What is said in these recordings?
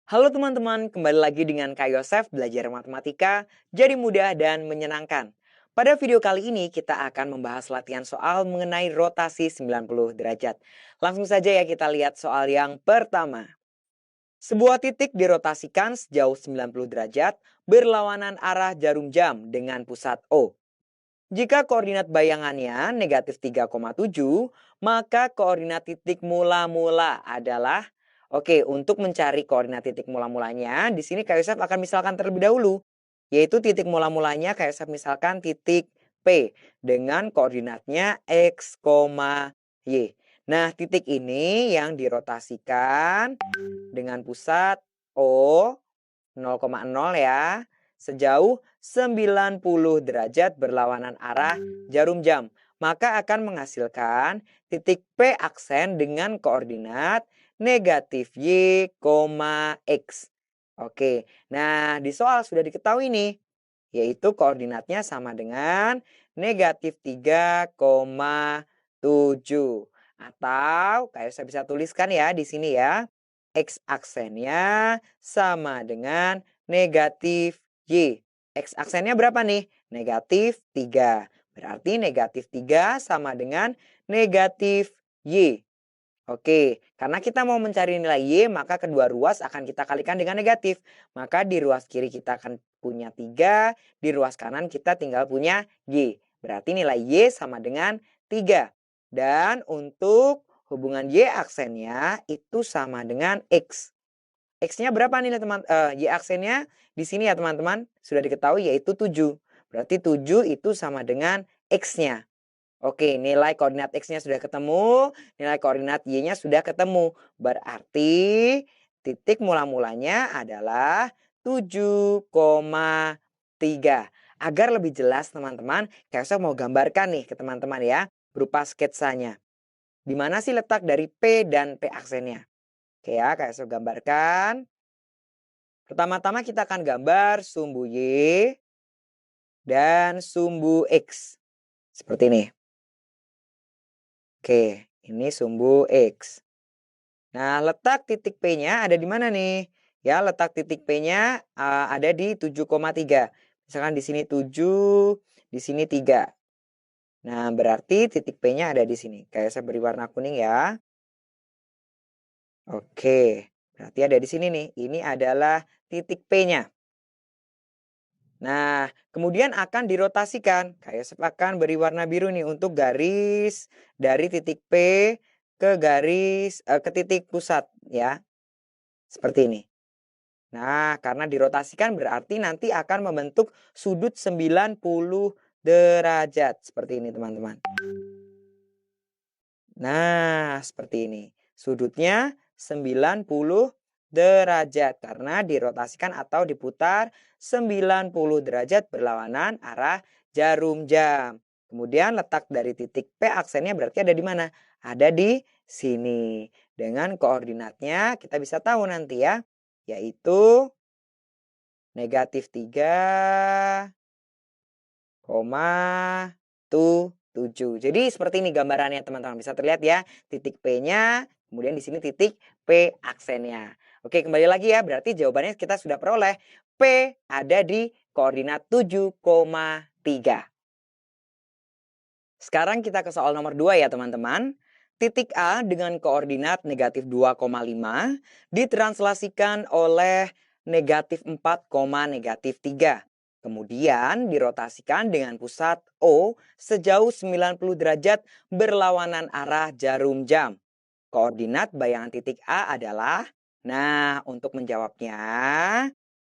Halo teman-teman, kembali lagi dengan Kak Yosef belajar matematika jadi mudah dan menyenangkan. Pada video kali ini kita akan membahas latihan soal mengenai rotasi 90 derajat. Langsung saja ya kita lihat soal yang pertama. Sebuah titik dirotasikan sejauh 90 derajat berlawanan arah jarum jam dengan pusat O. Jika koordinat bayangannya negatif 3,7, maka koordinat titik mula-mula adalah. Oke, untuk mencari koordinat titik mula-mulanya, di sini Kak Yosef akan misalkan terlebih dahulu. Yaitu titik mula-mulanya Kak Yosef misalkan titik P dengan koordinatnya X, Y. Nah, titik ini yang dirotasikan dengan pusat O 0,0 ya. Sejauh 90 derajat berlawanan arah jarum jam. Maka akan menghasilkan titik P aksen dengan koordinat negatif Y, X. Oke, nah di soal sudah diketahui nih. Yaitu koordinatnya sama dengan negatif 3,7. Atau kayak saya bisa tuliskan ya di sini ya. X aksennya sama dengan negatif Y. X aksennya berapa nih? Negatif 3. Berarti negatif 3 sama dengan negatif Y. Oke, karena kita mau mencari nilai Y, maka kedua ruas akan kita kalikan dengan negatif. Maka di ruas kiri kita akan punya 3, di ruas kanan kita tinggal punya Y. Berarti nilai Y sama dengan 3. Dan untuk hubungan Y aksennya itu sama dengan X. X-nya berapa nih teman? Y aksennya di sini ya teman-teman. Sudah diketahui yaitu 7. Berarti 7 itu sama dengan X-nya. Oke, nilai koordinat X-nya sudah ketemu, nilai koordinat Y-nya sudah ketemu. Berarti titik mula-mulanya adalah 7,3. Agar lebih jelas teman-teman, Kak mau gambarkan nih ke teman-teman ya, berupa sketsanya. Di mana sih letak dari P dan P aksennya? Oke ya, Kak gambarkan. Pertama-tama kita akan gambar sumbu Y dan sumbu X. Seperti ini. Oke, ini sumbu X. Nah, letak titik P-nya ada di mana nih? Ya, letak titik P-nya ada di 7,3. Misalkan di sini 7, di sini 3. Nah, berarti titik P-nya ada di sini. Kayak saya beri warna kuning ya. Oke, berarti ada di sini nih. Ini adalah titik P-nya. Nah, kemudian akan dirotasikan. Kayak akan beri warna biru nih untuk garis dari titik P ke titik pusat ya. Seperti ini. Nah, karena dirotasikan berarti nanti akan membentuk sudut 90 derajat. Seperti ini teman-teman. Nah, seperti ini. Sudutnya 90 derajat karena dirotasikan atau diputar 90 derajat berlawanan arah jarum jam. Kemudian letak dari titik P aksennya berarti ada di mana? Ada di sini. Dengan koordinatnya kita bisa tahu nanti ya. Yaitu negatif 3,7. Jadi seperti ini gambarannya teman-teman. Bisa terlihat ya titik P-nya, kemudian di sini titik P aksennya. Oke, kembali lagi ya. Berarti jawabannya kita sudah peroleh. P ada di koordinat 7,3. Sekarang kita ke soal nomor 2 ya teman-teman. Titik A dengan koordinat negatif 2,5 ditranslasikan oleh negatif 4, negatif 3. Kemudian dirotasikan dengan pusat O sejauh 90 derajat berlawanan arah jarum jam. Koordinat bayangan titik A adalah, nah untuk menjawabnya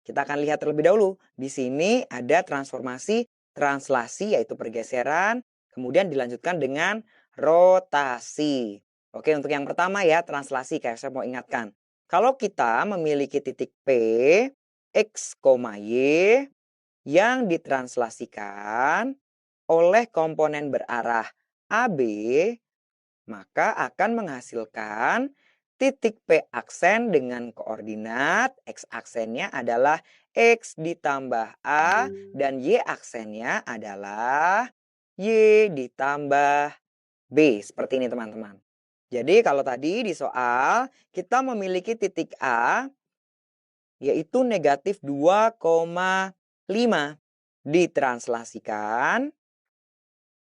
kita akan lihat terlebih dahulu. Di sini ada transformasi translasi yaitu pergeseran, kemudian dilanjutkan dengan rotasi. Oke, untuk yang pertama ya translasi kayak saya mau ingatkan. Kalau kita memiliki titik P, X, Y yang ditranslasikan oleh komponen berarah AB, maka akan menghasilkan titik P aksen dengan koordinat X aksennya adalah X ditambah A dan Y aksennya adalah Y ditambah B. Seperti ini teman-teman. Jadi kalau tadi di soal kita memiliki titik A yaitu negatif 2,5 ditranslasikan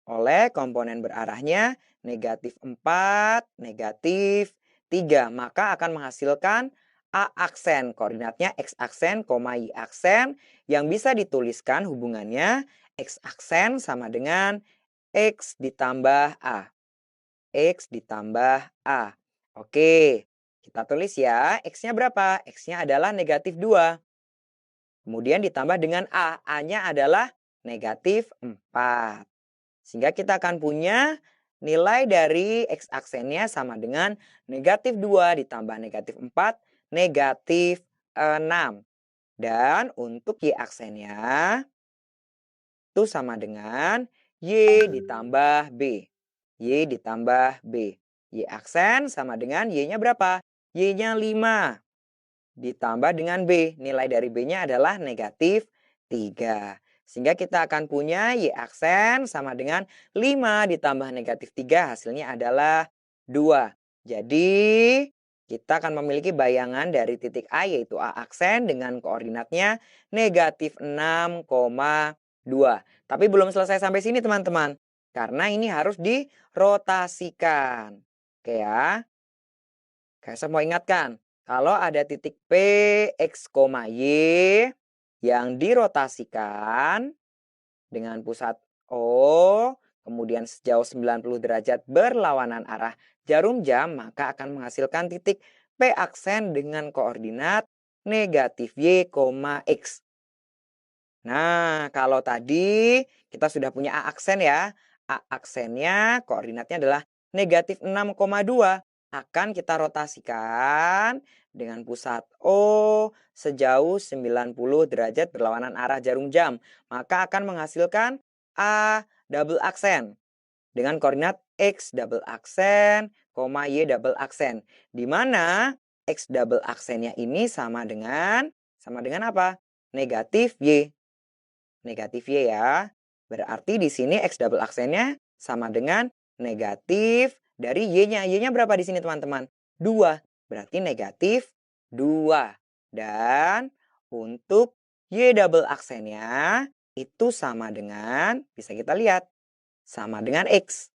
oleh komponen berarahnya negatif 4, negatif 3. Maka akan menghasilkan A aksen, koordinatnya X aksen, Y aksen, yang bisa dituliskan hubungannya X aksen sama dengan X ditambah A. X ditambah A. Oke, kita tulis ya, X-nya berapa? X-nya adalah negatif 2. Kemudian ditambah dengan A. A-nya adalah negatif 4. Sehingga kita akan punya nilai dari X aksennya sama dengan negatif 2 ditambah negatif 4, negatif 6. Dan untuk Y aksennya itu sama dengan Y ditambah B. Y ditambah B. Y aksen sama dengan Y-nya berapa? Y-nya 5. Ditambah dengan B. Nilai dari B-nya adalah negatif 3. Sehingga kita akan punya Y aksen sama dengan 5 ditambah negatif 3. Hasilnya adalah 2. Jadi kita akan memiliki bayangan dari titik A yaitu A aksen dengan koordinatnya negatif 6,2. Tapi belum selesai sampai sini teman-teman. Karena ini harus dirotasikan. Oke ya. Saya mau ingatkan. Kalau ada titik P, X, Y yang dirotasikan dengan pusat O, kemudian sejauh 90 derajat berlawanan arah jarum jam, maka akan menghasilkan titik P aksen dengan koordinat negatif Y, X. Nah, kalau tadi kita sudah punya A aksen ya. A aksennya koordinatnya adalah negatif 6,2. Akan kita rotasikan dengan pusat O sejauh 90 derajat berlawanan arah jarum jam. Maka akan menghasilkan A double aksen dengan koordinat X double aksen, Y double aksen. Di mana X double aksennya ini sama dengan apa? Negatif Y. Negatif Y ya. Berarti di sini X double aksennya sama dengan negatif dari Y-nya. Y-nya berapa di sini teman-teman? 2. Berarti negatif 2. Dan untuk Y double aksennya itu sama dengan, bisa kita lihat, sama dengan X.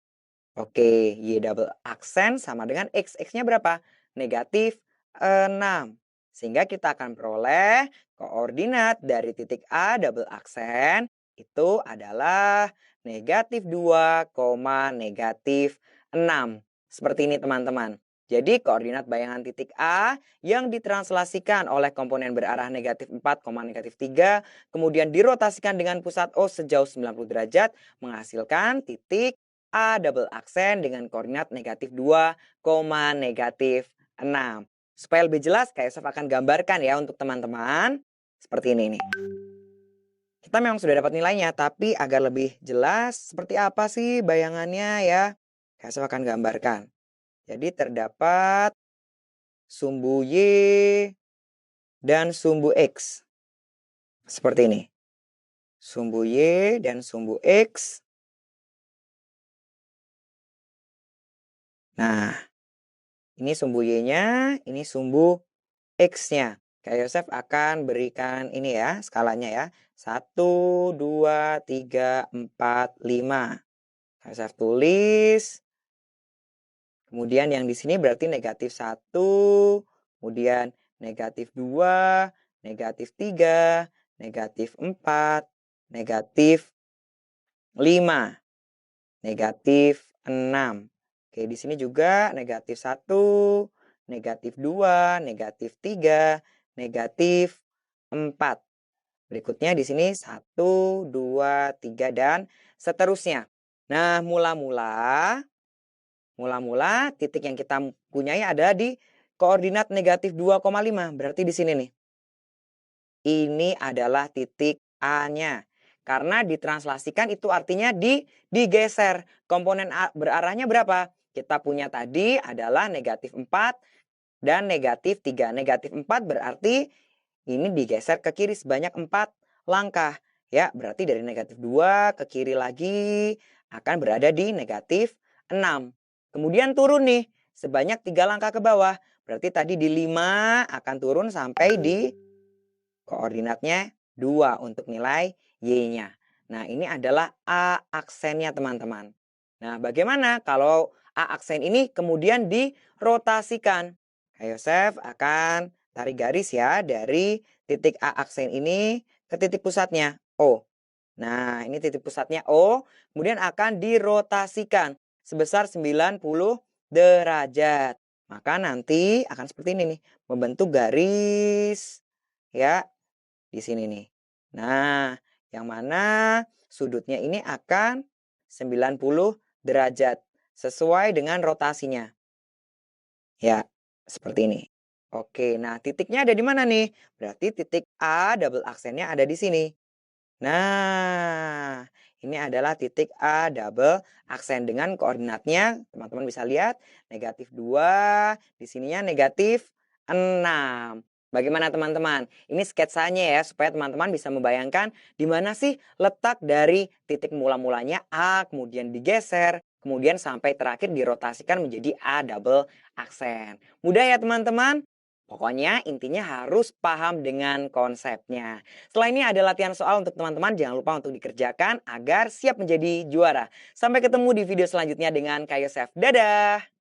Oke, Y double aksen sama dengan X. X-nya berapa? Negatif 6. Sehingga kita akan peroleh koordinat dari titik A double aksen itu adalah negatif 2, negatif 6. Seperti ini teman-teman. Jadi koordinat bayangan titik A yang ditranslasikan oleh komponen berarah negatif 4, negatif 3. Kemudian dirotasikan dengan pusat O sejauh 90 derajat menghasilkan titik A double aksen dengan koordinat negatif 2, negatif 6. Supaya lebih jelas, Kak Yosef akan gambarkan ya untuk teman-teman. Seperti ini nih. Kita memang sudah dapat nilainya, tapi agar lebih jelas seperti apa sih bayangannya ya. Kak Yosef akan gambarkan. Jadi terdapat sumbu Y dan sumbu X. Seperti ini. Sumbu Y dan sumbu X. Nah, ini sumbu Y-nya, ini sumbu X-nya. Kak Yosef akan berikan ini ya, skalanya ya. 1, 2, 3, 4, 5. Kak Yosef tulis. Kemudian yang di sini berarti negatif 1, kemudian negatif 2, negatif 3, negatif 4, negatif 5, negatif 6. Oke, di sini juga negatif 1, negatif 2, negatif 3, negatif 4. Berikutnya di sini 1, 2, 3, dan seterusnya. Nah, mula-mula titik yang kita punyai ada di koordinat negatif 2,5. Berarti di sini nih. Ini adalah titik A-nya. Karena ditranslasikan itu artinya digeser. Komponen A berarahnya berapa? Kita punya tadi adalah negatif 4 dan negatif 3. Negatif 4 berarti ini digeser ke kiri sebanyak 4 langkah. Ya, berarti dari negatif 2 ke kiri lagi akan berada di negatif 6. Kemudian turun nih sebanyak 3 langkah ke bawah. Berarti tadi di 5 akan turun sampai di koordinatnya 2 untuk nilai Y-nya. Nah, ini adalah A aksennya teman-teman. Nah, bagaimana kalau A aksen ini kemudian dirotasikan? Kak Yosef akan tarik garis ya dari titik A aksen ini ke titik pusatnya O. Nah, ini titik pusatnya O, kemudian akan dirotasikan sebesar 90 derajat. Maka nanti akan seperti ini nih, membentuk garis ya di sini nih. Nah, yang mana sudutnya ini akan 90 derajat sesuai dengan rotasinya. Ya, seperti ini. Oke, nah titiknya ada di mana nih? Berarti titik A double aksennya ada di sini. Nah, ini adalah titik A double aksen dengan koordinatnya, teman-teman bisa lihat, -2, di sininya -6. Bagaimana teman-teman? Ini sketsanya ya, supaya teman-teman bisa membayangkan di mana sih letak dari titik mula-mulanya A, kemudian digeser, kemudian sampai terakhir dirotasikan menjadi A double aksen. Mudah ya teman-teman? Pokoknya intinya harus paham dengan konsepnya. Setelah ini ada latihan soal untuk teman-teman, jangan lupa untuk dikerjakan agar siap menjadi juara. Sampai ketemu di video selanjutnya dengan Kak Yosef. Dadah!